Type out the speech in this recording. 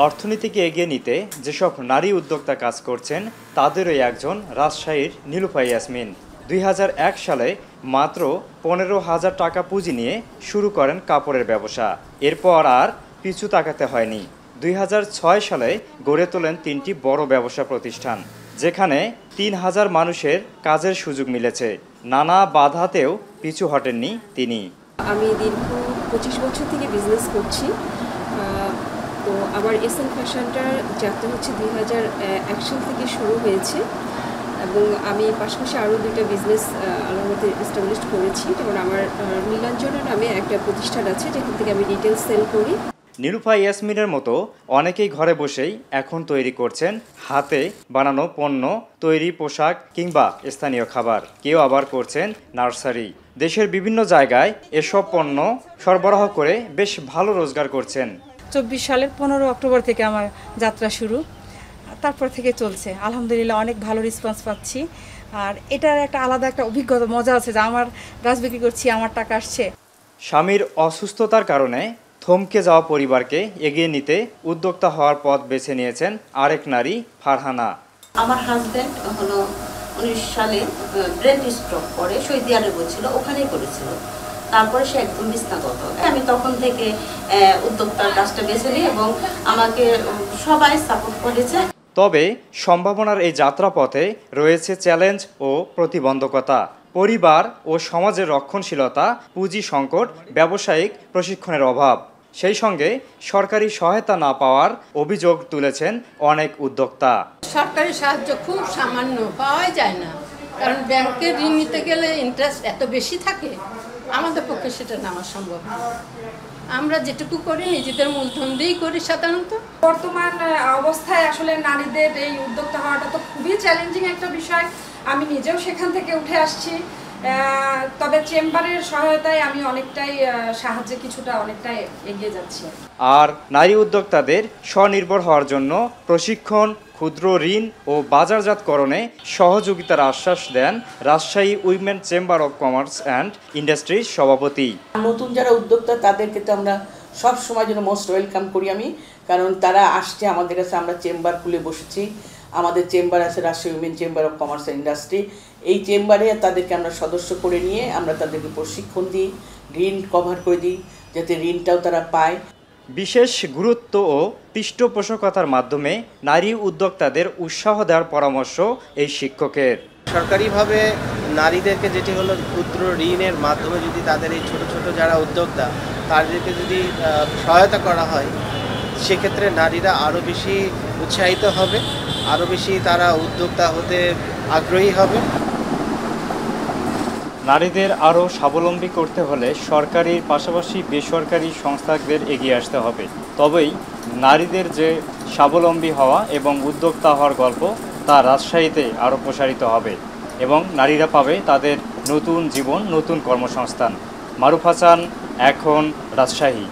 অর্থনীতিকে এগিয়ে নিতে যেসব নারী উদ্যোক্তা কাজ করছেন তাদেরই একজন রাজশাহীর নীলুফা ইয়াসমিন। ২০০১ সালে মাত্র ১৫,০০০ টাকা পুঁজি নিয়ে শুরু করেন কাপড়ের ব্যবসা। এরপর আর পিছু তাকাতে হয়নি। ২০০৬ সালে গড়ে তোলেন ৩টি বড় ব্যবসা প্রতিষ্ঠান, যেখানে ৩,০০০ মানুষের কাজের সুযোগ মিলেছে। নানা বাধাতেও পিছু হটেননি তিনি। আমি দীর্ঘ ২৫ বছর থেকে বিজনেস করছি। তো আমার এসএন ফ্যাশনটার যাত্রা হচ্ছে ২০০১ সাল থেকে শুরু হয়েছে এবং আমি পাশাপাশি আরও ২টা বিজনেস আলামতে এস্টাবলিশ করেছি। যেমন আমার নীলাঞ্জনা নামে একটা প্রতিষ্ঠান আছে, যেখান থেকে আমি রিটেল সেল করি। নীলুফা ইয়াসমিনের মতো অনেকেই ঘরে বসেই এখন তৈরি করছেন হাতে বানানো পণ্য, তৈরি পোশাক কিংবা স্থানীয় খাবার। কেউ আবার করছেন নার্সারি। দেশের বিভিন্ন জায়গায় এসব পণ্য সরবরাহ করে বেশ ভালো রোজগার করছেন। ২৪ সালের ১৫ অক্টোবর থেকে আমার যাত্রা শুরু, তারপর থেকে চলছে। আলহামদুলিল্লাহ অনেক ভালো রেসপন্স পাচ্ছি। আর এটার একটা আলাদা একটা অভিজ্ঞতা, মজা আছে যে আমার গাছ বিক্রি করছি, আমার টাকা আসছে। স্বামীর অসুস্থতার কারণে থমকে যাওয়া পরিবারকে এগিয়ে নিতে উদ্যোক্তা হওয়ার পথ বেছে নিয়েছেন আরেক নারী ফারহানা। আমার হাজব্যান্ড হলো ১৯ সালে ব্রেন স্ট্রোক করে সৌদি আরবে ছিল, ওখানেই করেছিল। তারপরে সে একদম বিছনাগত। আমি তখন থেকে উদ্যোক্তার কাজটা বেছে নিই এবং আমাকে সবাই সাপোর্ট করেছে। তবে সম্ভাবনার এই যাত্রাপথে রয়েছে চ্যালেঞ্জ ও প্রতিবন্ধকতা। পরিবার ও সমাজের রক্ষণশীলতা, পুঁজি সংকট, ব্যবসায়িক প্রশিক্ষণের অভাব, সেই সঙ্গে সরকারি সহায়তা না পাওয়ার অভিযোগ তুলেছেন অনেক উদ্যোক্তা। সরকারি সাহায্য খুব সামান্য, পাওয়া যায় না, কারণ ব্যাংকে ঋণ নিতে গেলে ইন্টারেস্ট এত বেশি থাকে, আমাদের পক্ষে সেটা নেওয়া সম্ভব না। আমরা যেটুকু করি নিজেদের মূলধন দিয়েই করি সাধারণত। বর্তমান অবস্থায় আসলে নারীদের এই উদ্যোক্তা হওয়াটা তো খুবই চ্যালেঞ্জিং একটা বিষয়। আমি নিজেও সেখান থেকে উঠে আসছি। তবে চেম্বারের সহায়তায় আমি অনেকটাই সাহায্যে অনেকটাই এগিয়ে যাচ্ছি। আর নারী উদ্যোক্তাদের স্বনির্ভর হওয়ার জন্য প্রশিক্ষণ, ক্ষুদ্র ঋণ ও বাজারজাতকরণে সহযোগিতার আশ্বাস দেন Rajshahi women chamber of commerce and industries সভাপতি। নতুন যারা উদ্যোক্তা তাদেরকে তো আমরা সব সময় জন্য মোস্ট ওয়েলকাম করি আমি, কারণ তারা আসছে আমাদের কাছে। আমরা চেম্বার খুলে বসেছি, আমাদের চেম্বার আছে Rajshahi women chamber of commerce and industry. এই চেম্বারে তাদেরকে আমরা সদস্য করে নিয়ে আমরা তাদেরকে প্রশিক্ষণ দিই, ঋণ কভার করে দিই, যাতে ঋণটাও তারা পায়। বিশেষ গুরুত্ব ও পৃষ্ঠপোষকতার মাধ্যমে নারী উদ্যোক্তাদের উৎসাহ দেওয়ার পরামর্শ এই শিক্ষকের। সরকারিভাবে নারীদেরকে যেটি হলো ক্ষুদ্র ঋণের মাধ্যমে যদি তাদের এই ছোট ছোট যারা উদ্যোক্তা তাদেরকে যদি সহায়তা করা হয়, সেক্ষেত্রে নারীরা আরও বেশি উৎসাহিত হবে, আরও বেশি তারা উদ্যোক্তা হতে আগ্রহী হবে। নারীদের আরও স্বাবলম্বী করতে হলে সরকারির পাশাপাশি বেসরকারি সংস্থাদের এগিয়ে আসতে হবে। তবেই নারীদের যে স্বাবলম্বী হওয়া এবং উদ্যোক্তা হওয়ার গল্প তা রাজশাহীতে আরও প্রসারিত হবে এবং নারীরা পাবে তাদের নতুন জীবন, নতুন কর্মসংস্থান। মারুফ হাসান, এখন, রাজশাহী।